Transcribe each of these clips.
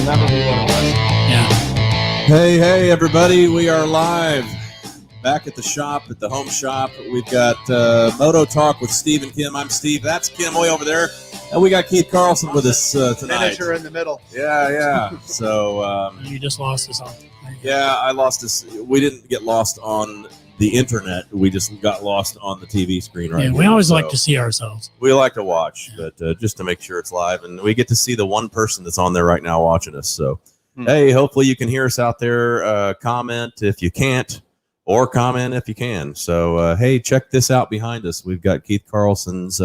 never be what it was. Yeah. Hey, everybody. We are live back at the shop, at the home shop. We've got Moto Talk with Steve and Kim. I'm Steve. That's Kim way over there. And we got Keith Carlson with us tonight. Finisher in the middle. Yeah. So, You just lost us all. yeah, I lost us. We didn't get lost on the internet. We just got lost on the TV screen right Yeah, here. we always So like to see ourselves. we like to watch, but just to make sure it's live. And we get to see the one person that's on there right now watching us. So, hey, hopefully you can hear us out there. Comment if you can't, or comment if you can. So, hey, check this out behind us. We've got Keith Carlson's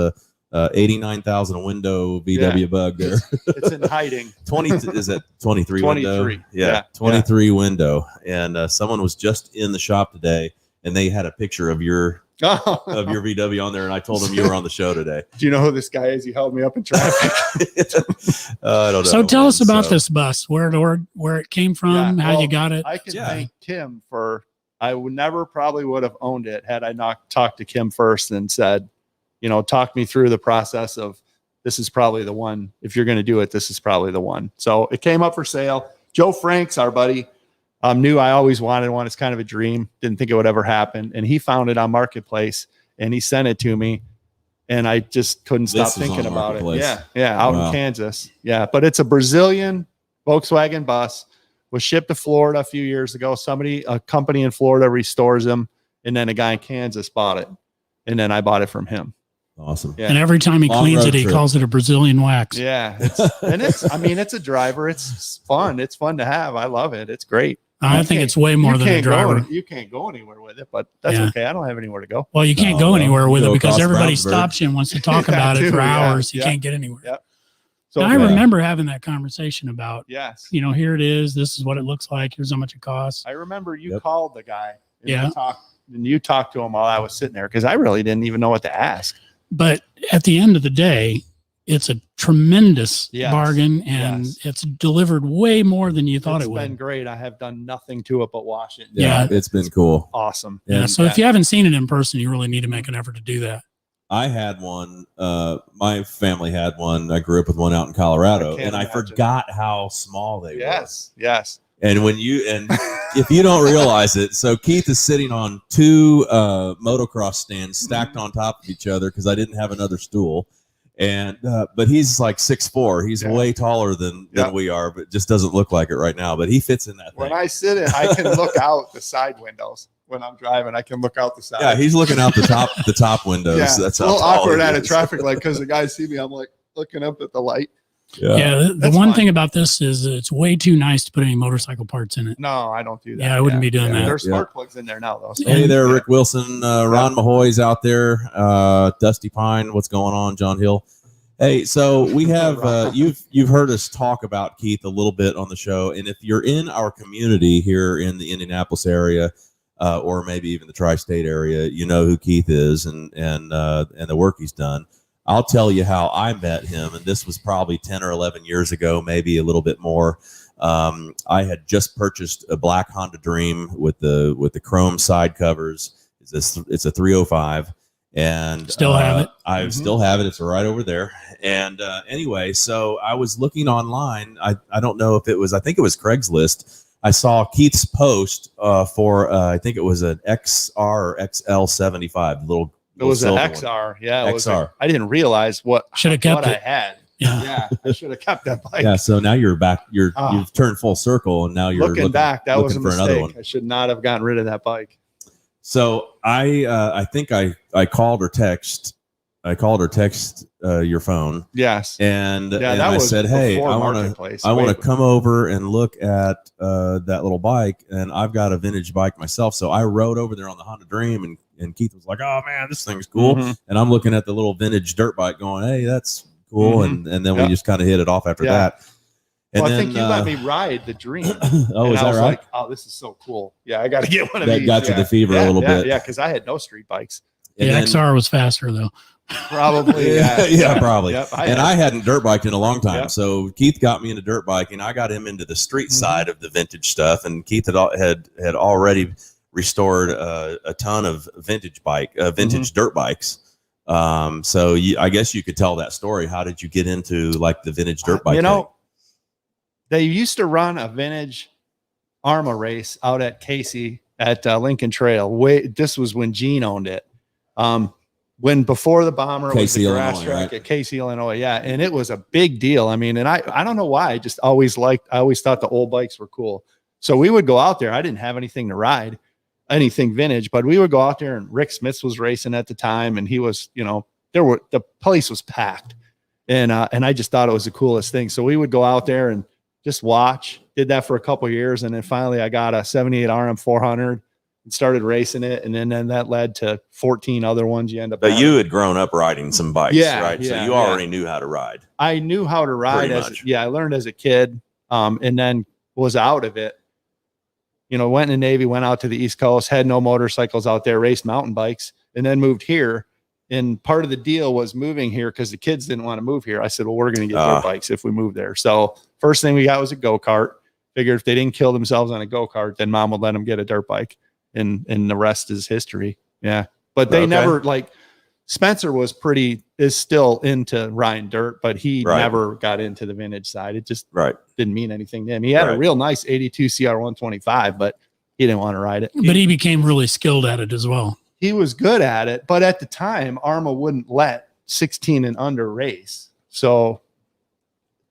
89,000 window VW Bug there. It's in hiding. 20 is it 23 window? 23. Yeah, 23 window. And someone was just in the shop today, and they had a picture of your VW on there, and I told them you were on the show today. Do you know who this guy is? He held me up in traffic. I don't know. So tell us about this bus, where it came from, how you got it. I can thank Kim for. I would never probably would have owned it had I not talked to Kim first and said, talk me through the process of this is probably the one. If you're going to do it, this is probably the one. So it came up for sale. Joe Franks, our buddy, knew I always wanted one. It's kind of a dream. Didn't think it would ever happen. And he found it on Marketplace and he sent it to me. And I just couldn't stop thinking about it. Yeah. Out in Kansas. Yeah. But it's a Brazilian Volkswagen bus. Was shipped to Florida a few years ago. A company in Florida restores them. And then a guy in Kansas bought it. And then I bought it from him. Awesome. Yeah. And every time he cleans it, he calls it a Brazilian wax. Yeah. It's a driver. It's fun. It's fun to have. I love it. It's great. I think it's way more than a driver. You can't go anywhere with it, but that's okay. I don't have anywhere to go. Well, you can't go anywhere with it because everybody stops you and wants to talk about it for hours. You can't get anywhere. Yep. So I remember having that conversation about, yes, here it is. This is what it looks like. Here's how much it costs. I remember you called the guy. And you talked to him while I was sitting there because I really didn't even know what to ask. But at the end of the day, it's a tremendous bargain, and it's delivered way more than you thought it would. It's been great. I have done nothing to it but wash it. Yeah, it's been cool. Awesome. Yeah. So if you haven't seen it in person, you really need to make an effort to do that. I had one. My family had one. I grew up with one out in Colorado, and I forgot how small they were. Yes. And if you don't realize it, so Keith is sitting on two motocross stands stacked on top of each other because I didn't have another stool. And but he's like 6'4". He's way taller than we are, but just doesn't look like it right now. But he fits in that thing. When I sit in, I can look out the side windows. When I'm driving, I can look out the side. Yeah, he's looking out the top windows. Yeah. That's a little awkward at a traffic light because the guys see me. I'm like looking up at the light. Yeah, the one thing about this is it's way too nice to put any motorcycle parts in it. No, I don't do that. Yeah, I wouldn't be doing that. There's spark plugs in there now, though. So. Hey there, Rick Wilson, Ron Mahoy's out there, Dusty Pine. What's going on, John Hill? Hey, so we have you've heard us talk about Keith a little bit on the show, and if you're in our community here in the Indianapolis area, or maybe even the tri-state area, you know who Keith is and the work he's done. I'll tell you how I met him, and this was probably 10 or 11 years ago, maybe a little bit more. I had just purchased a black Honda Dream with the chrome side covers. It's a 305, and still have it. I still have it. It's right over there. And anyway, so I was looking online. I don't know if it was. I think it was Craigslist. I saw Keith's post for I think it was an XR or XL75 little. It was an XR. One. Yeah, XR. I didn't realize what I had. Yeah, I should have kept that bike. Yeah, so now you're back. You've turned full circle, and now you're looking back. That was a mistake. Another one. I should not have gotten rid of that bike. So I think I called or text. I called or text your phone. Yes. And I said, hey, I want to come over and look at that little bike, and I've got a vintage bike myself. So I rode over there on the Honda Dream, and Keith was like, oh man, this thing's cool. And I'm looking at the little vintage dirt bike going, hey, that's cool. And then we just kind of hit it off after that. And then, I think you let me ride the Dream. Oh, is that right? Like, oh, this is so cool. Yeah, I got to get one of these. That got you the fever a little bit. Yeah, because I had no street bikes. The XR was faster though. Probably. Probably. Yep, I hadn't dirt biked in a long time. Yep. So Keith got me into dirt biking. I got him into the street side of the vintage stuff, and Keith had already restored a ton of vintage dirt bikes. So I guess you could tell that story. How did you get into like the vintage dirt bike? they used to run a vintage ARMA race out at Casey at Lincoln Trail. This was when Gene owned it. When before the Bomber was the grass track at Casey, Illinois. Yeah. And it was a big deal. I mean, and I don't know why. I always thought the old bikes were cool. So we would go out there. I didn't have anything to ride, anything vintage, but we would go out there, and Rick Smith was racing at the time. And he was, the place was packed, and I just thought it was the coolest thing. So we would go out there and just watch. Did that for a couple of years. And then finally I got a 78 RM 400 and started racing it. And then that led to 14 other ones you end up. But you had grown up riding some bikes, right? Yeah, so you already knew how to ride. I knew how to ride I learned as a kid. And then was out of it, went in the Navy, went out to the East Coast, had no motorcycles out there, raced mountain bikes, and then moved here. And part of the deal was moving here because the kids didn't want to move here. I said, well, we're going to get dirt bikes if we move there. So first thing we got was a go-kart. Figured if they didn't kill themselves on a go-kart, then mom would let them get a dirt bike. And the rest is history. Yeah. But they never, like, Spencer is still into riding dirt, but he never got into the vintage side. It just didn't mean anything to him. He had a real nice 82 CR 125, but he didn't want to ride it. But he became really skilled at it as well. He was good at it, but at the time, ARMA wouldn't let 16 and under race. So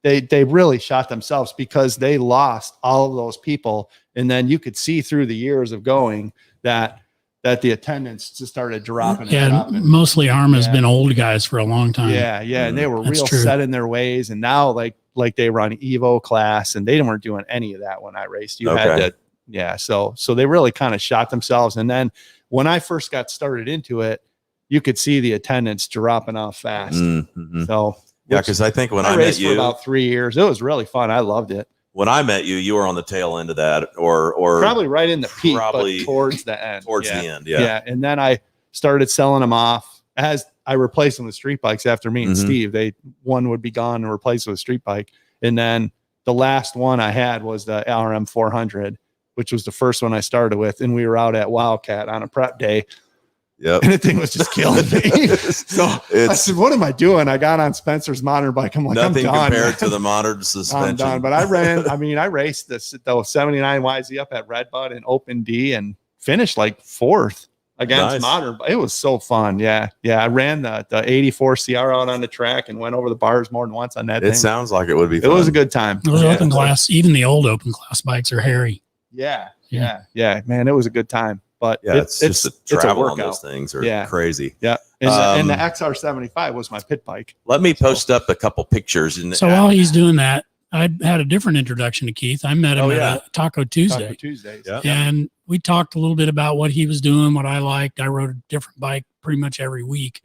they really shot themselves because they lost all of those people. And then you could see through the years of going that the attendance just started dropping. Mostly ARMA has been old guys for a long time. Yeah. And they were real set in their ways. And now like they run Evo class, and they weren't doing any of that when I raced. You had to, so they really kind of shot themselves. And then when I first got started into it, you could see the attendance dropping off fast. Mm-hmm. So because I think when I raced met you for about 3 years, it was really fun. I loved it. When I met you, you were on the tail end of that, or probably right in the peak, but towards the end. Towards the end, yeah. And then I started selling them off as I replaced them with street bikes after me and Steve. One would be gone and replaced with a street bike. And then the last one I had was the RM 400, which was the first one I started with. And we were out at Wildcat on a prep day. Yep. And the thing was just killing me. So I said, what am I doing? I got on Spencer's modern bike. I'm like, nothing I'm done, compared to the modern suspension. I'm done. But I raced the 79 YZ up at Redbud and Open D and finished like 4th against modern. It was so fun. Yeah. I ran the 84 CR out on the track and went over the bars more than once on that thing. It sounds like it would be fun. It was a good time. Those open class, even the old open class bikes are hairy. Yeah. Man, it was a good time. But it's just the travel on those things are crazy. Yeah. And the XR75 was my pit bike. Let me post up a couple pictures. So while he's doing that, I had a different introduction to Keith. I met him at a Taco Tuesday. Taco Tuesdays. Yeah. And we talked a little bit about what he was doing, what I liked. I rode a different bike pretty much every week.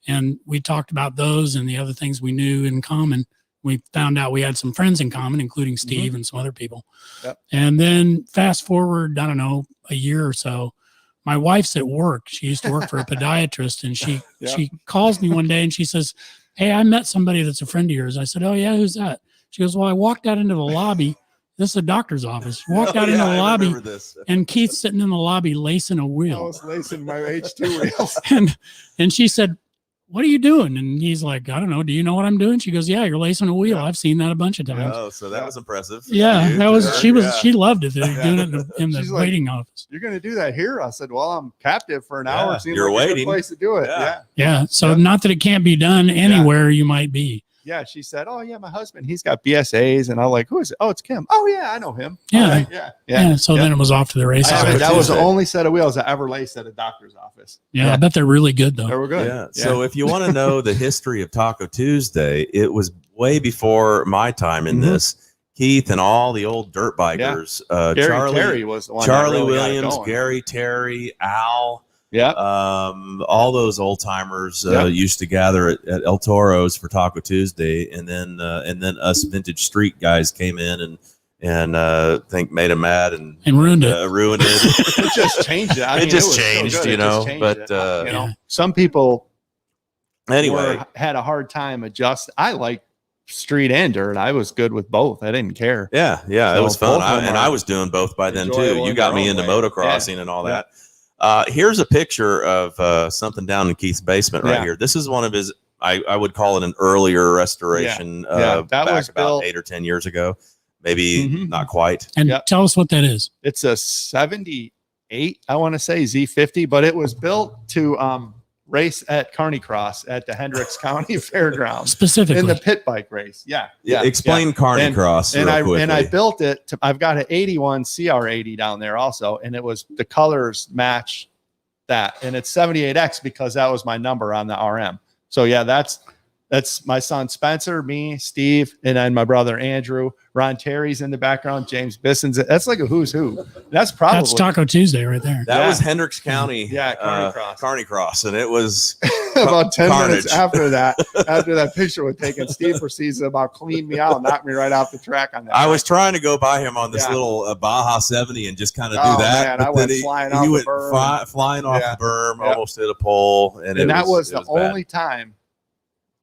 And we talked about those and the other things we knew in common. We found out we had some friends in common, including Steve and some other people. Yep. And then fast forward, I don't know, a year or so, my wife's at work. She used to work for a podiatrist, and she calls me one day and she says, hey, I met somebody that's a friend of yours. I said, oh yeah, who's that? She goes, well, I walked out into the lobby. This is a doctor's office. Walked out into the lobby, and Keith's sitting in the lobby lacing a wheel. I was lacing my H2 wheels. and she said, what are you doing? And he's like, I don't know. Do you know what I'm doing? She goes, yeah, you're lacing a wheel. I've seen that a bunch of times. Oh, so that was impressive. Yeah, that was, she loved it. They were doing it in the waiting office. You're going to do that here? I said, well, I'm captive for an hour. Seems you're like waiting. a good place to do it. Yeah. So not that it can't be done anywhere you might be. Yeah. She said, oh yeah, my husband, he's got BSAs. And I'm like, who is it? Oh, it's Kim. Oh yeah, I know him. Yeah. Yeah. So then it was off to the races. That was the only set of wheels I ever laced at a doctor's office. Yeah. I bet they're really good though. They were good. Yeah. So if you want to know the history of Taco Tuesday, it was way before my time in this. Keith and all the old dirt bikers. Terry was the one. Charlie really Williams, Gary Terry, Al. Yeah. All those old timers used to gather at El Toro's for Taco Tuesday, and then us vintage street guys came in and think made them mad and ruined it. Ruined it. It just changed it. It just changed, you know. But some people anyway had a hard time adjusting. I like street and dirt. I was good with both. I didn't care. Yeah, so it was fun. I was doing both by then too. You got me into motocrossing and all that. Here's a picture of something down in Keith's basement right here. This is one of his, I would call it an earlier restoration that back was about built 8 or 10 years ago. maybe not quite. And tell us what that is. It's a 78, I want to say, Z50, but it was built to race at Carnicross at the Hendricks County Fairgrounds. Specifically. In the pit bike race. Yeah. Explain Carnicross real quickly. And I built it. I've got an 81 CR80 down there also. And it was, the colors match that. And it's 78X because that was my number on the RM. So yeah, that's my son Spencer, me, Steve, and then my brother Andrew. Ron Terry's in the background. James Bisson's. That's like a who's who. That's Taco Tuesday right there. That was Hendricks County. Carnicross. And it was about 10 carnage. minutes after that picture was taken. Steve proceeds to about clean me out, knock me right off the track on that. I was trying to go by him on this little Baja 70 and just kind of do that. Man, I went flying off the berm. Flying off the berm, almost hit a pole. And that was the only time,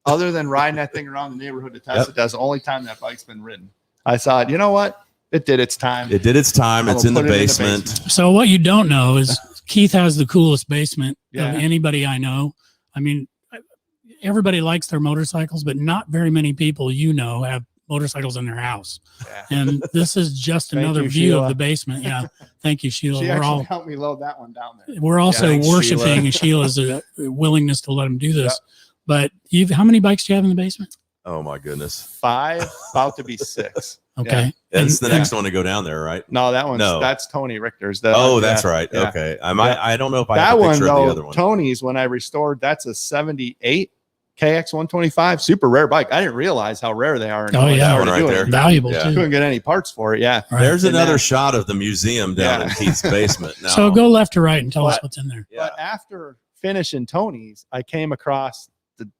other than riding that thing around the neighborhood to test it, that's the only time that bike's been ridden. I thought, you know what? It did its time. It's in the basement. So what you don't know is Keith has the coolest basement of anybody I know. I mean, everybody likes their motorcycles, but not very many people have motorcycles in their house. And this is just another view of the basement. Yeah. Thank you, Sheila. She actually helped me load that one down there. We're also worshiping Sheila's willingness to let him do this. But how many bikes do you have in the basement? Oh my goodness. 5, about to be 6. Okay. It's the next one to go down there, right? No, that's Tony Richter's. That's right. Yeah. Okay. I don't know if I have a picture of the other one. Tony's, when I restored, that's a 78 KX 125, super rare bike. I didn't realize how rare they are. That one right there. Valuable too. Couldn't get any parts for it. Yeah. Right. There's another shot of the museum down in Keith's basement. Now. So go left to right and tell us what's in there. But after finishing Tony's, I came across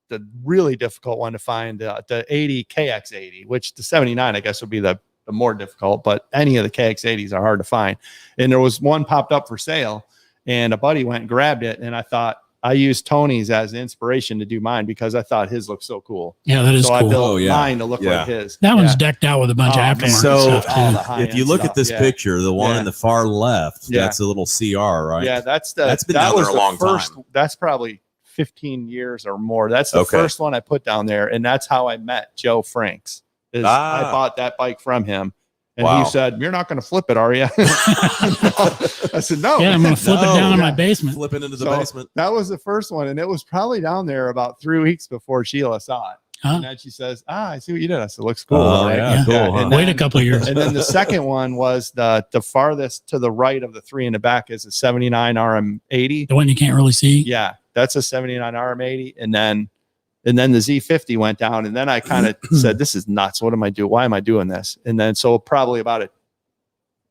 the really difficult one to find, the 80 KX80, which the 79, I guess, would be the more difficult, but any of the KX80s are hard to find. And there was one popped up for sale, and a buddy went and grabbed it. And I thought, I used Tony's as inspiration to do mine because I thought his looked so cool. Yeah, that is cool. I built mine to look like his. That one's decked out with a bunch of aftermarket stuff too. If you look at this picture, the one in the far left, that's a little CR, right? Yeah, that's been down there a long time. That's probably 15 years or more. That's the first one I put down there, and that's how I met Joe Franks. I bought that bike from him, and he said, "You're not going to flip it, are you?" I said, "No." Yeah, I'm going to flip it down in my basement. Flip it into the basement. That was the first one, and it was probably down there about 3 weeks before Sheila saw it. And then she says, I see what you did. I said, looks cool. Cool. Huh? Wait a couple of years. And then the second one was the farthest to the right of the 3 in the back is a 79 RM80. The one you can't really see. Yeah, that's a 79 RM80. And then the Z50 went down. And then I kind of said, this is nuts. What am I doing? Why am I doing this? And then so probably about a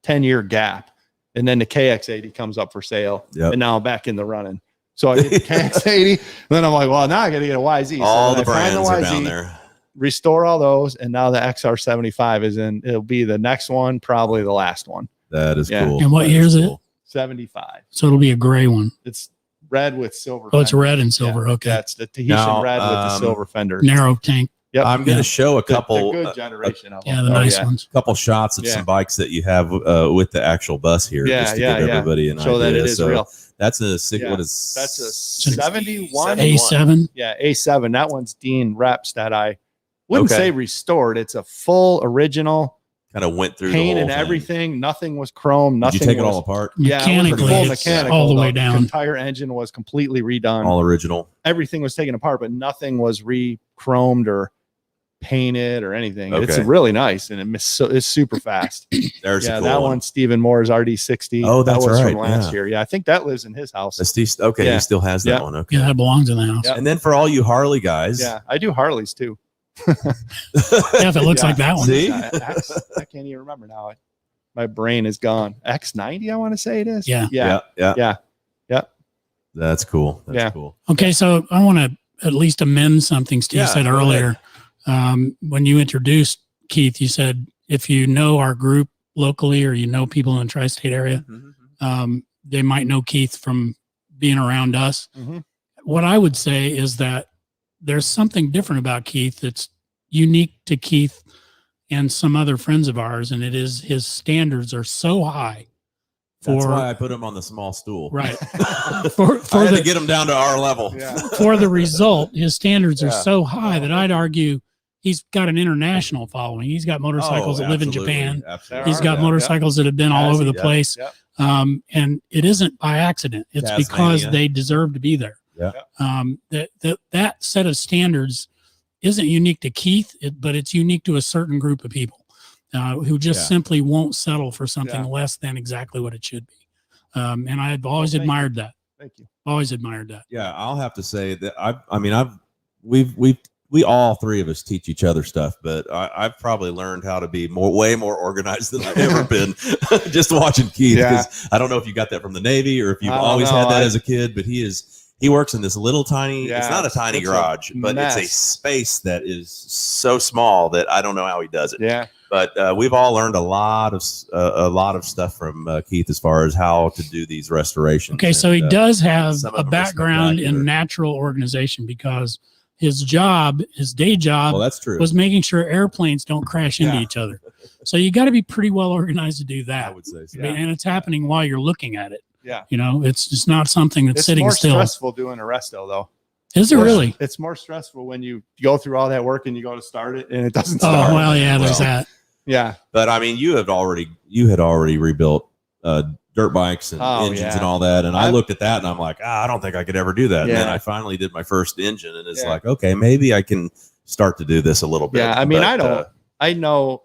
10-year gap. And then the KX80 comes up for sale. Yep. And now I'm back in the running. So I get the KX80, and then I'm like, well, now I got to get a YZ. All the brands are down there. Restore all those, and now the XR75 is in. It'll be the next one, probably the last one. That is cool. And what year is it? 75. So it'll be a gray one. It's red with silver. Oh, it's red and silver. Okay. That's the Tahitian red with the silver fender. Narrow tank. Yep. I'm going to show a couple the good generation of them. Yeah, the nice ones. A couple shots of some bikes that you have with the actual bus here. Just to give everybody an idea. That it is real. That's a what is that's a 71 A7. Yeah, A7. That one's Dean reps that I wouldn't say restored. It's a full original. Kind of went through paint the whole and everything. Nothing was chrome. Nothing. Did you take it all apart? Mechanically, full mechanical, all the way down. The entire engine was completely redone. All original. Everything was taken apart, but nothing was re-chromed or painted or anything. It's really nice, and it's super fast. There's a cool that one. Stephen Moore's RD60. Oh, that's that was right. From last year. Yeah, I think that lives in his house. He still has that one. Okay. Yeah, that belongs in the house. Yep. And then for all you Harley guys, I do Harleys too. If it looks like that one. See? I can't even remember now. My brain is gone. X90, I want to say it is. Yeah. That's cool. That's cool. Okay, so I want to at least amend something Steve said earlier. When you introduced Keith, you said if you know our group locally or you know people in the tri-state area, they might know Keith from being around us. Mm-hmm. What I would say is that there's something different about Keith that's unique to Keith and some other friends of ours, and it is his standards are so high. That's why I put him on the small stool. Right. I had to get him down to our level. For the result, his standards are so high that I'd argue he's got an international following. He's got motorcycles that live in absolutely, Japan. Absolutely. He's got Yeah, motorcycles that have been all over the place. Yep. And it isn't by accident. It's because Tasmania. they deserve to be there. Yeah. That set of standards isn't unique to Keith, but it's unique to a certain group of people who just simply won't settle for something less than exactly what it should be. And I've always admired that. Thank you. Always admired that. Yeah, I'll have to say that we all three of us teach each other stuff, but I've probably learned how to be way more organized than I've ever been just watching Keith. Because I don't know if you got that from the Navy or if you've always had that as a kid, but he works in this little tiny, it's not a tiny garage, but it's a space that is so small that I don't know how he does it. Yeah. But we've all learned a lot of stuff from Keith as far as how to do these restorations. Okay, so he does have some of a them are background spectacular. in natural organization because his day job, Well, that's true. was making sure airplanes don't crash into each other. So you got to be pretty well organized to do I that. would say so. And it's happening while you're looking at it. Yeah. It's just not something that's It's sitting more still. stressful doing a resto though. Is it really? It's more stressful when you go through all that work and you go to start it and it doesn't Oh, start. well, yeah, there's that. Yeah. But I mean, you had already rebuilt dirt bikes and engines and all that, and I looked at that and I'm like, I don't think I could ever do that. And then I finally did my first engine, and it's like, okay, maybe I can start to do this a little bit. Yeah, I mean, I know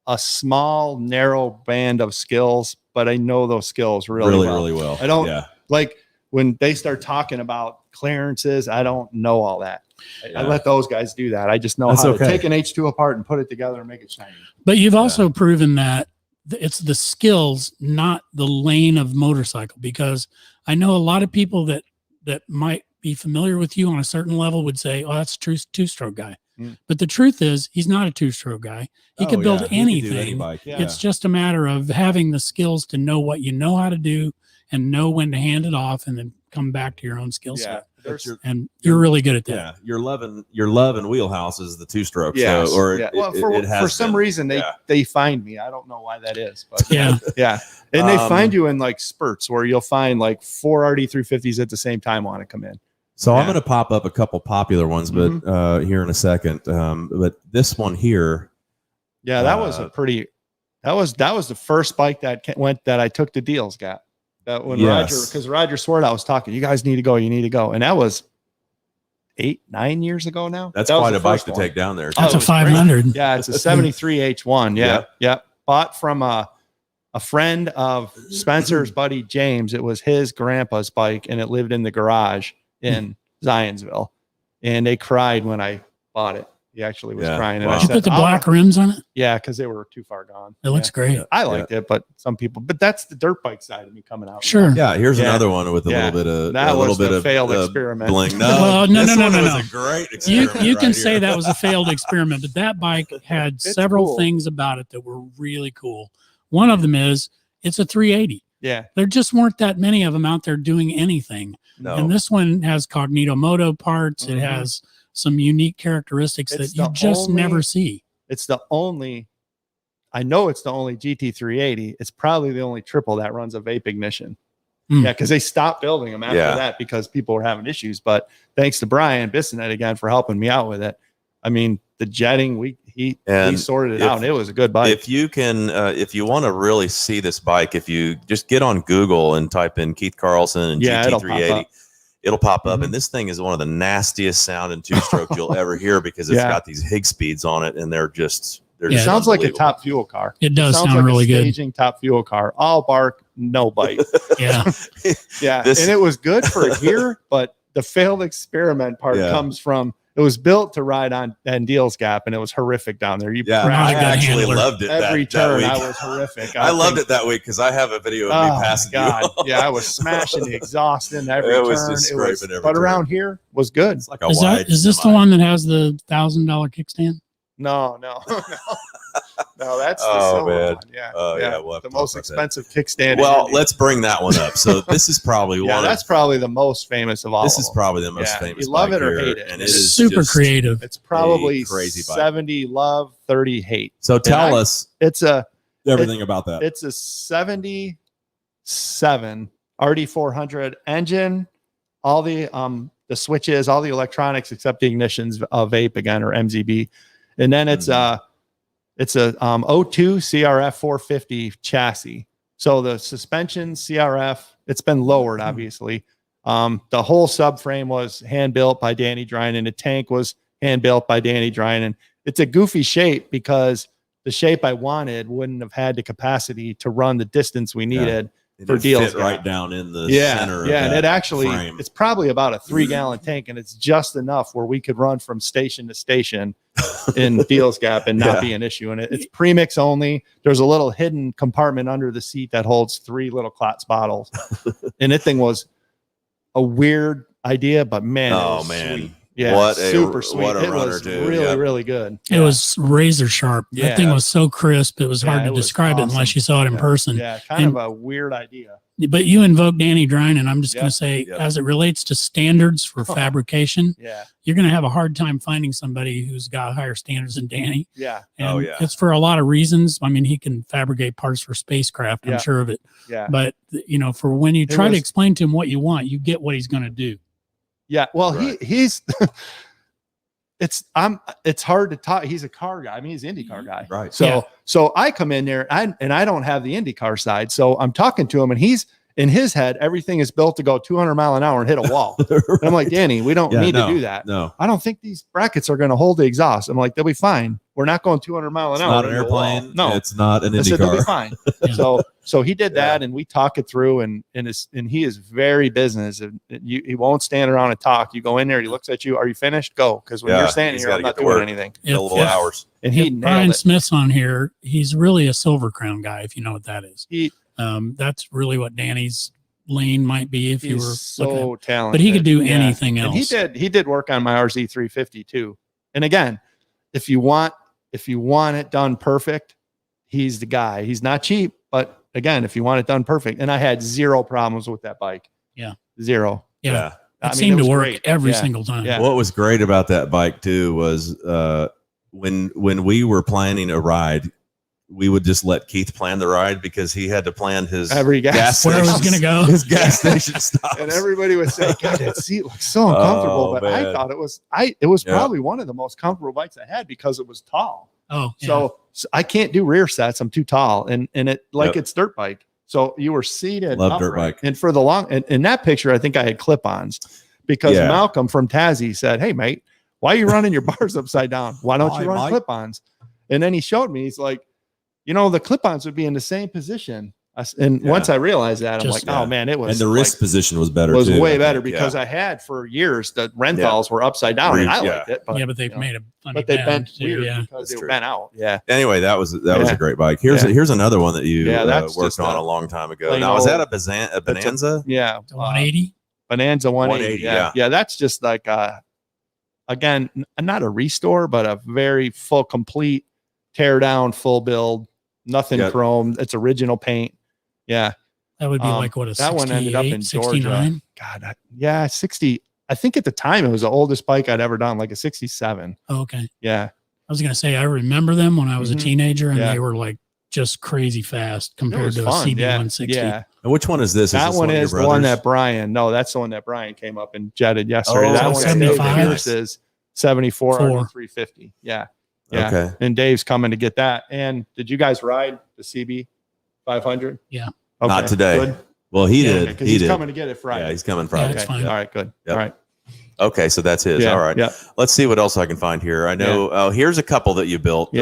a small, narrow band of skills, but I know those skills really well. I don't like when they start talking about clearances. I don't know all that. I let those guys do that. I just know how to take an H2 apart and put it together and make it shiny. But you've also proven that it's the skills, not the lane of motorcycle, because I know a lot of people that might be familiar with you on a certain level would say, oh, that's a true two-stroke guy. But the truth is he's not a two-stroke guy. He could build anything. It's just a matter of having the skills to know what you know how to do and know when to hand it off and then come back to your own skill set. And you're really good at that. Yeah, your love and wheelhouse is the two-stroke. Yeah, so, or for some reason they find me. I don't know why that is, but yeah. And they find you in like spurts where you'll find like 4 RD350s at the same time want to come in. So I'm going to pop up a couple popular ones, but here in a second. But this one here, that was that was the first bike that I took to Deals got. That when Roger Swart, I was talking, you guys need to go, and that was 8-9 years ago now. That's quite a bike to take down there. That's a 500. Yeah, it's a 73 H1. Yeah. Bought from a friend of Spencer's buddy James. It was his grandpa's bike, and it lived in the garage in Zionsville. And they cried when I bought it. He actually was crying. And I Did you put the black rims on it? Yeah, because they were too far gone. It looks great. I liked it, but some people. But that's the dirt bike side of me coming out. Sure. Yeah. Here's another one with a little bit of a failed experiment. Bling. No. This was a great experiment. You can say that was a failed experiment, but that bike had several things about it that were really cool. One of them is it's a 380. Yeah. There just weren't that many of them out there doing anything. No. And this one has Cognito Moto parts. It has some unique characteristics that you just never see. It's the only, I know it's the only GT380. It's probably the only triple that runs a vape ignition. Yeah, because they stopped building them after that because people were having issues. But thanks to Brian Bissonette again for helping me out with it. I mean, the jetting, he sorted it out. It was a good bike. If you can, if you want to really see this bike, if you just get on Google and type in Keith Carlson and GT380, it'll pop up. And this thing is one of the nastiest sounding two-stroke you'll ever hear because it's got these Higgs speeds on it, and they're just it sounds like a Top Fuel car. It does sound like really a good. Staging Top Fuel car, all bark, no bite. Yeah. And it was good for here, but the failed experiment part comes from. It was built to ride on Deals Gap, and it was horrific down there. I actually loved it. Every turn, I was horrific. I loved it that week because I have a video of me passing you. I was smashing the exhaust in every turn. Just scraping every but turn. around here was good. It's like Is this the one that has the $1,000 kickstand? No, that's the silver one. Yeah, we'll the most expensive kickstand. Well, let's bring that one up. So this is probably that's probably the most famous of all. This is probably the most famous. You love it or here, hate it, and it it's is super creative. It's probably crazy bike. 70 love, 30 hate. So tell us everything about that. It's a 77 RD400 engine, all the switches, all the electronics except the ignitions of vape again or MZB. And then it's a O2 CRF 450 chassis. So the suspension CRF, it's been lowered, obviously. The whole subframe was hand built by Danny Drynan. The tank was hand built by Danny Drynan. It's a goofy shape because the shape I wanted wouldn't have had the capacity to run the distance we needed for deals. Fit right down in the center. Yeah, and it actually, frame. it's probably about a 3-gallon tank, and it's just enough where we could run from station to station in Deals Gap and not be an issue. And it's premix only. There's a little hidden compartment under the seat that holds 3 little Klotz bottles. And that thing was a weird idea, but man, it was sweet. Yeah, super sweet. What a it runner, was dude. really, really good. It was razor sharp. Yeah. That thing was so crisp. It was hard to describe it unless you saw it in person. Yeah, kind of a weird idea. But you invoked Danny Drynan, and I'm just going to say, as it relates to standards for fabrication, you're going to have a hard time finding somebody who's got higher standards than Danny. Yeah. And it's for a lot of reasons. I mean, he can fabricate parts for spacecraft. I'm sure of it. Yeah. But, you know, for when you try to explain to him what you want, you get what he's going to do. Yeah. Well, he's it's hard to talk. He's a car guy. I mean, he's an IndyCar guy. Right. So I come in there and I don't have the IndyCar side. So I'm talking to him, and he's in his head, everything is built to go 200 mile an hour and hit a wall. And I'm like, Danny, we don't need to do that. No, I don't think these brackets are going to hold the exhaust. I'm like, they'll be fine. We're not going 200 mile an hour. Not an airplane. No, it's not an IndyCar. I said, they'll be fine. So he did that, and we talk it through, and he is very business. He won't stand around and talk. You go in there, he looks at you. Are you finished? Go. Because when you're standing here, I'm not doing anything. Billable hours. And he Brian Smith's on here. He's really a Silver Crown guy, if you know what that is. That's really what Danny's lane might be if you were so talented. But he could do anything else. And he did work on my RZ 350 too. And again, if you want it done perfect, he's the guy. He's not cheap, but again, if you want it done perfect, and I had 0 problems with that bike. Yeah. 0. Yeah. It seemed to work every single time. Yeah. What was great about that bike too was when we were planning a ride, we would just let Keith plan the ride because he had to plan his every gas where it was going to go. His gas station stops. And everybody would say, God, that seat looks so uncomfortable. But I thought it was probably one of the most comfortable bikes I had because it was tall. So I can't do rear sets. I'm too tall. And it it's dirt bike. So you were seated Love dirt bike. And for the long and in that picture, I think I had clip-ons because Malcolm from Tassie said, hey mate, why are you running your bars upside down? Why don't you run clip-ons? And then he showed me, he's like, the clip-ons would be in the same position. Once I realized that, I'm like, oh man, it was. And the wrist position was better. Was way better because I had for years the Rentals were upside down, and I liked it. But, they've made a funny but they bent too, weird because they were bent out. Yeah. Anyway, that was a great bike. Here's another one that you worked on a long time ago. Now, is that a Bonanza? Yeah. 180. Bonanza 180. Yeah. That's just like again, not a restore, but a very full, complete tear down, full build. Nothing chrome. It's original paint. Yeah. That would be like what, a 68, that one ended up in 69? Georgia. God, 60. I think at the time it was the oldest bike I'd ever done, like a 67. Oh, okay. Yeah. I was going to say, I remember them when I was a teenager, and they were like just crazy fast compared to a CB160. Yeah. And which one is this? That one is the one that Brian, that's the one that Brian came up and jetted yesterday. Oh, that one 75. is 74 350. Yeah. Yeah. Okay. And Dave's coming to get that. And did you guys ride the CB 500? Yeah. Okay. Not today. Good. Well, he did. Because he's coming to get it Friday. Yeah, he's coming Friday. That's fine. All right. Good. Yep. All right. Okay, so that's his. All right. Yeah. Let's see what else I can find here. I know. Here's a couple that you built.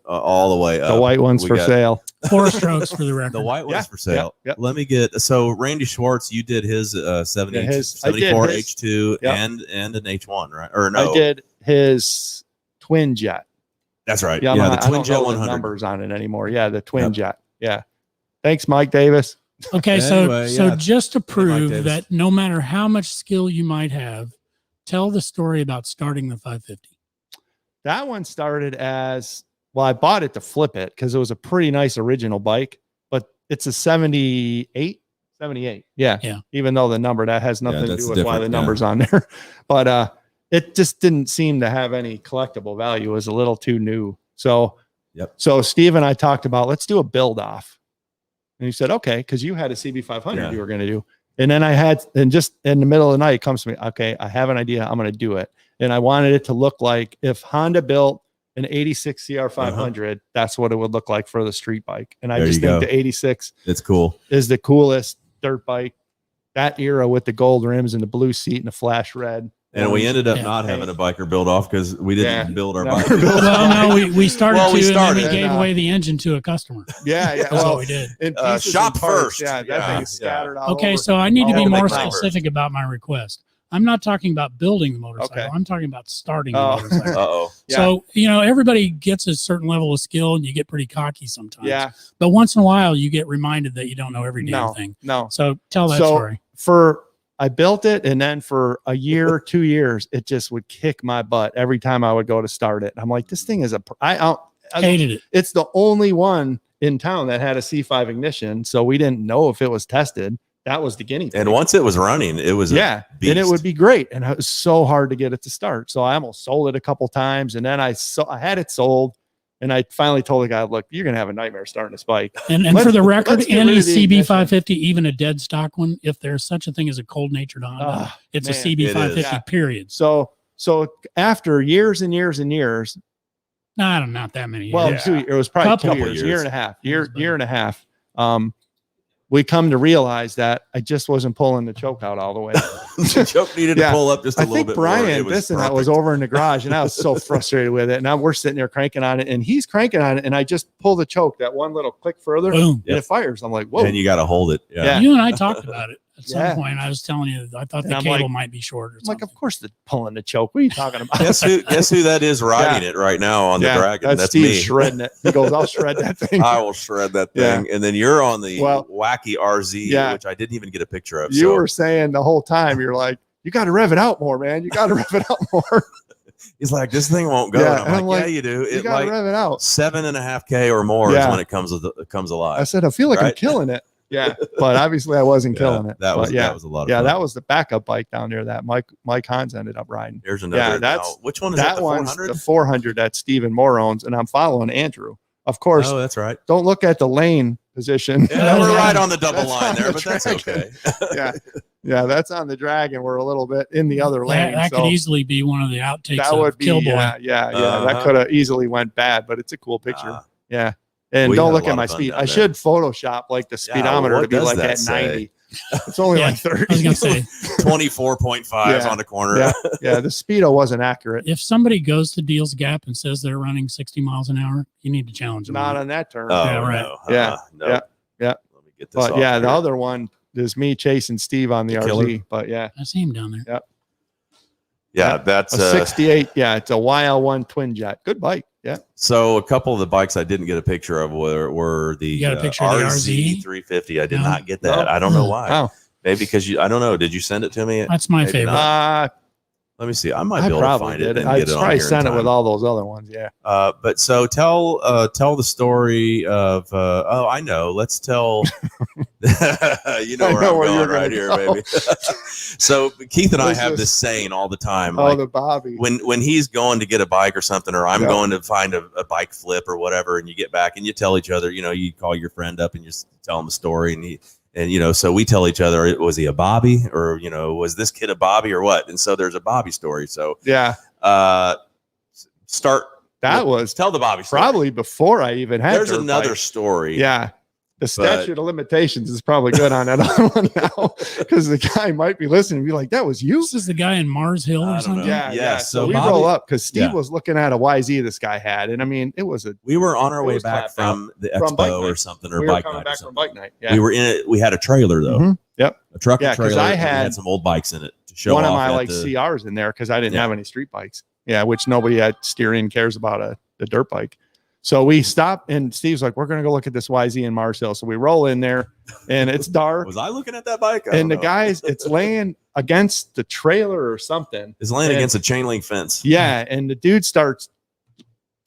All the way up. The white one's for sale. 4 strokes for the record. The white one's for sale. Yeah. Let me get. So Randy Schwartz, you did his 74 H2 and an H1, right? Or no? I did his twin jet. That's right. Yeah, the twin I don't jet know 100 the numbers on it anymore. Yeah, the twin jet. Yeah. Thanks, Mike Davis. Okay, Anyway, so just to prove Davis. that no matter how much skill you might have, tell the story about starting the 550. That one started as I bought it to flip it because it was a pretty nice original bike, but it's a 78. Yeah. Even though the number that has nothing to do with why the number's on there, but it just didn't seem to have any collectible value. It was a little too new. So Steve and I talked about, let's do a build off. And he said, okay, because you had a CB500 you were going to do. And then and just in the middle of the night, it comes to me, okay, I have an idea. I'm going to do it. And I wanted it to look like if Honda built an 86 CR500, that's what it would look like for the street bike. And I There just you think go. the 86 It's cool. is the coolest dirt bike. That era with the gold rims and the blue seat and the flash red. And we ended up Yeah. not having a biker build off because we didn't build our Never bike. built Well, no, we started Well, we to, and started, then we gave and, away the engine to a customer. Yeah, yeah. That's Well, what we did. in pieces shop and parts. first. Yeah, that Yeah, thing is scattered all Okay, over. so I need to all be over more the house. specific about my request. I'm not talking about building the motorcycle. Okay. I'm talking about starting the Oh. motorcycle. Uh-oh. Yeah. So, everybody gets a certain level of skill and you get pretty cocky sometimes. Yeah, But once in a while, you get reminded that you don't know every damn no, thing. no. So tell that So story. I built it, and then for a year, 2 years, it just would kick my butt every time I would go to start it. I'm like, this thing is Hated it. it's the only one in town that had a C5 ignition, so we didn't know if it was tested. That was the guinea pig. And once it was running, it was Yeah, a and it beast. would be great, and it was so hard to get it to start. So I almost sold it a couple times, and then I had it sold, and I finally told the guy, "Look, you're gonna have a nightmare starting this bike." And Let's- for the record, let's get any rid of the ignition. CB550, even a dead stock one, if there's such a thing as a cold natured Honda, Ah, it's man, a CB550, it is. Yeah. period. So after years and years and years, Not that many. well, years. it was probably Couple 2 years, years. year and a half, year and a half. We come to realize that I just wasn't pulling the choke out all the way. The choke needed Yeah. to pull up just a I little think bit more. Brian, It this and that was perfect. over in the garage, and I was so frustrated with it. And now we're sitting there cranking on it, and he's cranking on it, and I just pull the choke that one little click further, Boom. and it fires. I'm like, whoa. And you got to hold it. Yeah. Yeah. You and I talked about it at some Yeah. point. I was telling you, I thought And the I'm cable like- might be short or I'm like, something. of course, the pulling the choke. What are you talking about? Guess who that is riding it right now on the Dragon? That's Steve me. shredding it. He goes, I'll shred that thing. I will shred that Yeah. thing. And then you're on the Well, wacky RZ, yeah. which I didn't even get a picture of. You so were saying the whole time, you're like, you got to rev it out more, man. You got to rev it out more. he's like, this thing won't go. Yeah, And I'm like, like, yeah, you do. You It got to like rev it out. 7.5K or more Yeah. is when it comes I alive. said, I feel like I'm Right? killing it. Yeah. But obviously I wasn't Yeah, killing it. That But was yeah. that was a lot of Yeah, fun. that was the backup bike down there that Mike Hans ended up riding. Here's another. Yeah, now, that's- which one is that? That The one's 400? the 400 that Stephen Moore owns, and I'm following Andrew. Of course, Oh, that's right. don't look at the lane position. Yeah, we're Yeah. right on the double That's line on there, the but that's Dragon. okay. yeah, yeah, that's on the Dragon. We're a little bit in the other lane. That so could easily be one of the outtakes that of would be, Killboy. yeah. That Uh-huh. could have easily went bad, but it's a cool picture. Ah. Yeah. And We don't had a look lot at of my fun speed. down I there. should Photoshop like the speedometer what to be does like that at say? 90. It's only Yeah, like 30. I was going to say, 24.5 Yeah. on the corner. Yeah. Yeah, the speedo wasn't accurate. if somebody goes to Deals Gap and says they're running 60 miles an hour, you need to challenge them. Not on it. on that turn. Oh, Yeah, right. no. Yeah. No. Yeah. Yeah. Let me get this But off yeah, the here. other one is me chasing Steve on the The RZ. Killer? But yeah, I see him down there. Yeah, that's a 68. Yeah, it's a YL1 twin jet. Good bike. Yeah. so a couple of the bikes I didn't get a picture of were the You got a picture of the RZ? 350. I did No. not get that. No. I don't know why. Oh, Maybe because I don't know. Did you send it to me? That's my Maybe favorite. not. Let me see. I might I be able to probably find it did it. and I get it on probably here in sent it time. with all those other ones. Yeah. But so tell the story of I know. Let's tell you know I where know I'm where you're going right gonna here, go. baby. So Keith and I Let's have just- this saying all the time. Oh, like the Bobby. when he's going to get a bike or something, or I'm Yeah. going to find a bike flip or whatever, and you get back and you tell each other, you call your friend up and you tell him a story, and so we tell each other, was he a Bobby, or was this kid a Bobby or what? And so there's a Bobby story. So Yeah. start. That was Tell the Bobby story. probably before I even had There's dirt another bikes. story. Yeah. The statute of limitations is probably good on that other one now because the guy might be listening and be like, that was you. This is the guy in Mars Hill I or don't something. know. Yeah. Yeah, Yeah. so So we Bobby- roll up because Steve Yeah. was looking at a YZ this guy had. And I mean, it was We were on our It way was back clapped from the From bike expo or night. something, or we were bike coming night. or back from something. bike night. Yeah. We were in it. We had a trailer though, Mhm. Yep. A truck Yeah, and 'cause trailer. I and we had some old bikes in it to show One of off my at like the- CRs in there because I didn't Yeah. have any street bikes. Yeah, which nobody at steering cares about the dirt bike. So we stop and Steve's like, we're gonna go look at this YZ in Mars Hill. So we roll in there and it's dark. Was I looking at that bike? I And the don't know. guys, it's laying against the trailer or something. It's laying and- against a chain link fence. Yeah, and the dude starts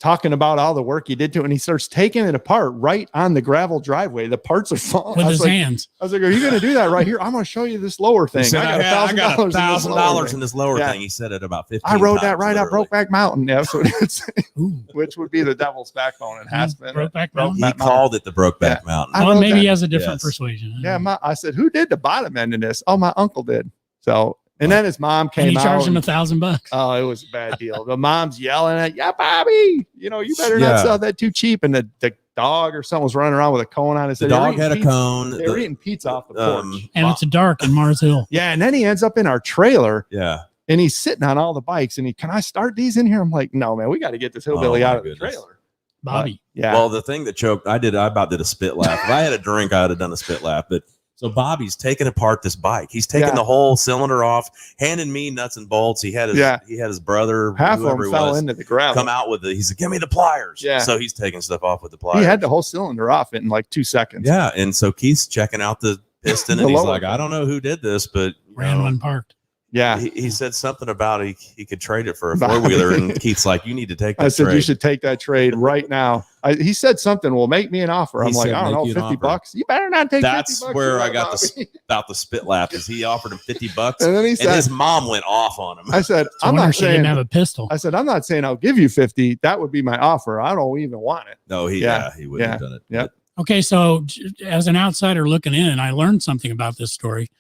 talking about all the work he did to it, and he starts taking it apart right on the gravel driveway. The parts are falling. With I was his like, hands. are you going to do that right here? I'm going to show you this lower thing. He said, I got $1,000 $1,000 in in this this lower Yeah. thing. He said it about 15 I rode that times, right up literally. Brokeback Mountain. Yeah, so it's, Ooh. which would be the devil's backbone in Haspin. Brokeback Mountain. He Mountain. called it the Brokeback Yeah. Mountain. I Well, wrote maybe that. he has a different Yes. persuasion. Yeah, I said, who did the bottom end in this? Oh, my uncle did. So, And then his mom And he came charged out. him $1,000. Oh, it was a bad deal. The mom's yelling at, yeah, Bobby, you better not Yeah. sell that too cheap. And the dog or something was running around with a cone on his The head. They were dog eating had a pizza- cone. They were eating pizza off the porch. And it's dark in Mars Hill. Yeah. And then he ends up in our trailer Yeah. and he's sitting on all the bikes and can I start these in here? I'm like, no, man, we got to get this hillbilly Oh, my out of the goodness. trailer. Bobby. Yeah. Well, the thing that choked, I about did a spit lap. If I had a drink, I would have done a spit lap. But so Bobby's taking apart this bike. He's taking Yeah. the whole cylinder off, handing me nuts and bolts. He had his brother, half of whoever them he fell was, into the gravel. come out with he said, "Give me the pliers." Yeah. So he's taking stuff off with the pliers. He had the whole cylinder off it in like 2 seconds. Yeah, and so Keith's checking out the piston, The and he's lower like, one. "I don't know who did this, but you Ran know, one parked. Yeah. he said something about he could trade it for a Bobby. 4-wheeler." And Keith's like, "You need to take that I said, trade." you should take that trade right now. He said something. Well, make me an offer. I'm He like, said, I don't know, make you an 50 offer. bucks. You better not take That's 50 bucks. where for I that, got Bobby. about the spit lap. Is he offered him $50, And then he and said, his mom went off on him. I said, I I'm wonder not if she didn't saying, have a pistol. I said, I'm not saying I'll give you 50. That would be my offer. I don't even want it. No, he Yeah. wouldn't have Yeah. done it. Yep. Okay, so as an outsider looking in, I learned something about this story,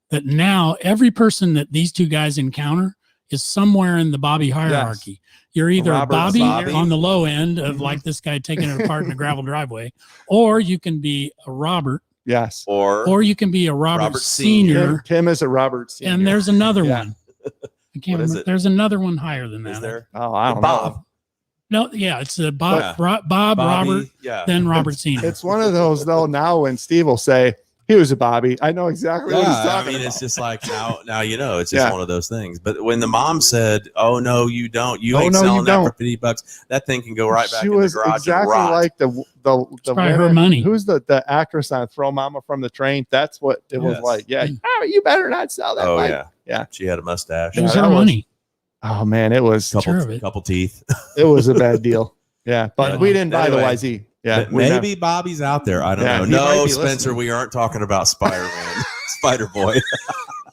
that now every person that these two guys encounter is somewhere in the Bobby hierarchy. You're either Robert Bobby Bobby. on the low end of Mhm. like this guy taking it apart in a gravel driveway, or you can be a Robert, Yes. or you can be a Robert, Robert Senior. Kim is a Robert Senior. And there's another Yeah. one. I can't What is remember. it? There's another one higher than that. Is there? Oh, I don't Bob. know. No, yeah, it's a Bob, Yeah. Bob, Bobby, Robert, yeah. then Robert Senior. It's one of those though. Now when Steve will say he was a Bobby, I know exactly what he's Yeah, I talking mean, about. it's just like now it's just Yeah. one of those things. But when the mom said, "Oh no, you don't. You Oh, ain't no, you selling that for don't. $50," that thing can go right back She in the was garage exactly and rot. like the probably her women- money. Who's the actress on Throw Mama from the Train? That's what it was Yes. like. Yeah, Mm. you better not sell that. Oh bike. yeah, Yeah. She had a mustache, It was Yeah, her that was- money. Oh man, it was Sure of it. couple teeth. it was a bad deal. Yeah, but Yeah. we didn't buy Anyway, the YZ. Yeah, But we maybe Bobby's out there. I don't Yeah, know. he might No, be Spencer, listening. we aren't talking about Spider-Man, Spider-Boy.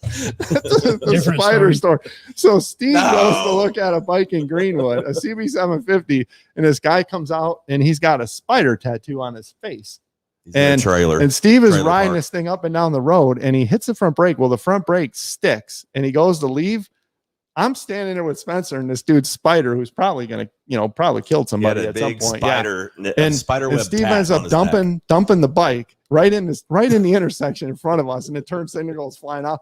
the Different spider store. So Steve No. goes to look at a bike in Greenwood, a CB750, and this guy comes out and he's got a spider tattoo on his face. He's in a trailer. And Steve is Trailer riding park. this thing up and down the road and he hits the front brake. Well, the front brake sticks and he goes to leave. I'm standing there with Spencer and this dude's spider who's probably going to, probably killed He had somebody a at some big point. Yeah. spider, And, spider and web. Steve tat ends on up his neck. dumping the bike right in the intersection in front of us, and the turn signal goes flying off.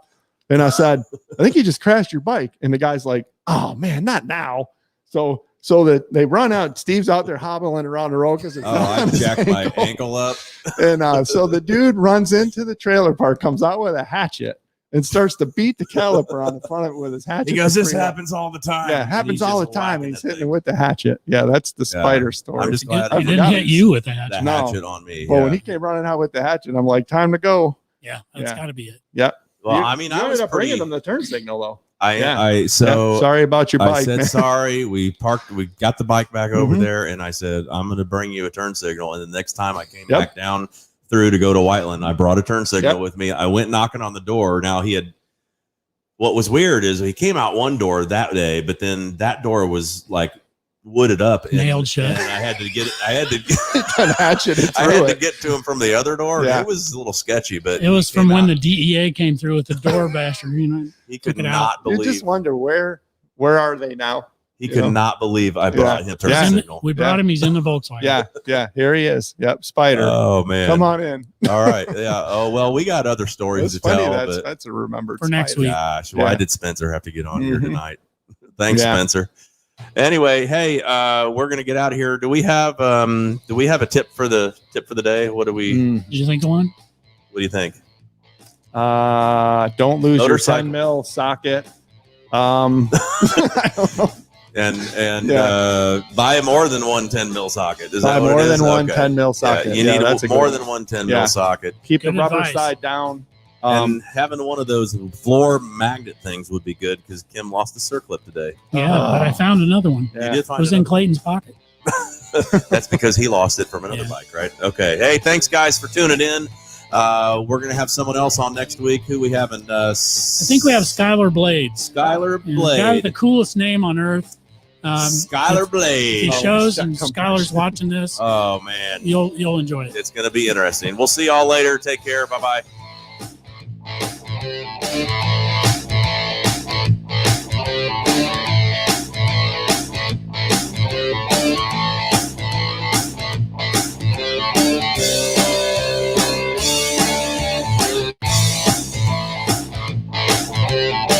And I said, I think you just crashed your bike. And the guy's like, oh man, not now. So that they run out. Steve's out there hobbling around the road because it's Oh, I jacked my ankle up. And so the dude runs into the trailer park, comes out with a hatchet, and starts to beat the caliper on the front of it with his hatchet. He goes, to "This free it up." happens all the time." Yeah, it And happens he's all the just time. whacking He's that hitting thing. it with the hatchet. Yeah, that's the spider story. I'm just glad I He didn't forgot hit it. you with that. the No. hatchet on me. But yeah. when he came running out with the hatchet, I'm like, time to go. Yeah, that's Yeah. got to be it. Yep. Well, You- I mean, you I ended was up pretty. bringing them the turn signal though. I so Yeah, sorry about your I bike, said man. sorry. We got the bike back over Mhm. there, and I said I'm going to bring you a turn signal. And the next time I came Yep. back down through to go to Whiteland, I brought a turn signal Yep. with me. I went knocking on the door. Now he had. What was weird is he came out one door that day, but then that door was like wooded up, and, Nailed shut. and I had to get it. I had to. Kind of hatcheted I through had to it. get to him from the other door. Yeah. It was a little sketchy, but It was he from came when out. the DEA came through with the door basher. He could took it not You believe. just wonder where are they now? He you could know? not believe I brought him turn Yeah. signal. We brought Yeah. him. He's in the Volkswagen. Yeah, here he is. Yep, spider. Oh man! Come on in. All right. Yeah. Oh well, we got other stories It's to funny tell, that but Spencer remembered For next spider. week. gosh, why Yeah. did Spencer have to get on here Mhm. tonight? Thanks, Yeah. Spencer. Anyway, hey, we're gonna get out of here. Do we have a tip for the day? What do we? Mm. Did you think of one? What do you think? Don't lose your Motorcycle. 10 mil socket. I don't know. And Yeah. buy more than one 10 mil socket. Is Buy that what more it is? than one Okay. 10 mil Yeah, socket. you Yeah, need that's a more good than one 10 Yeah. mil socket. Keep Good the rubber advice. side down. And having one of those floor magnet things would be good because Kim lost the circlip today. Yeah, but I found another one. You Yeah. did It find was it. in Clayton's pocket. That's because he lost it from another Yeah. bike, right? Okay. Hey, thanks guys for tuning in. We're gonna have someone else on next week. Who we having? I think we have Skylar Blades. Skylar Yeah, the guy with the Blade. coolest name on earth. Skylar If Blade. he shows shut and come Skylar's watching this, Oh man, you'll enjoy it. it's gonna be interesting. We'll see y'all later. Take care. Bye bye. Bye.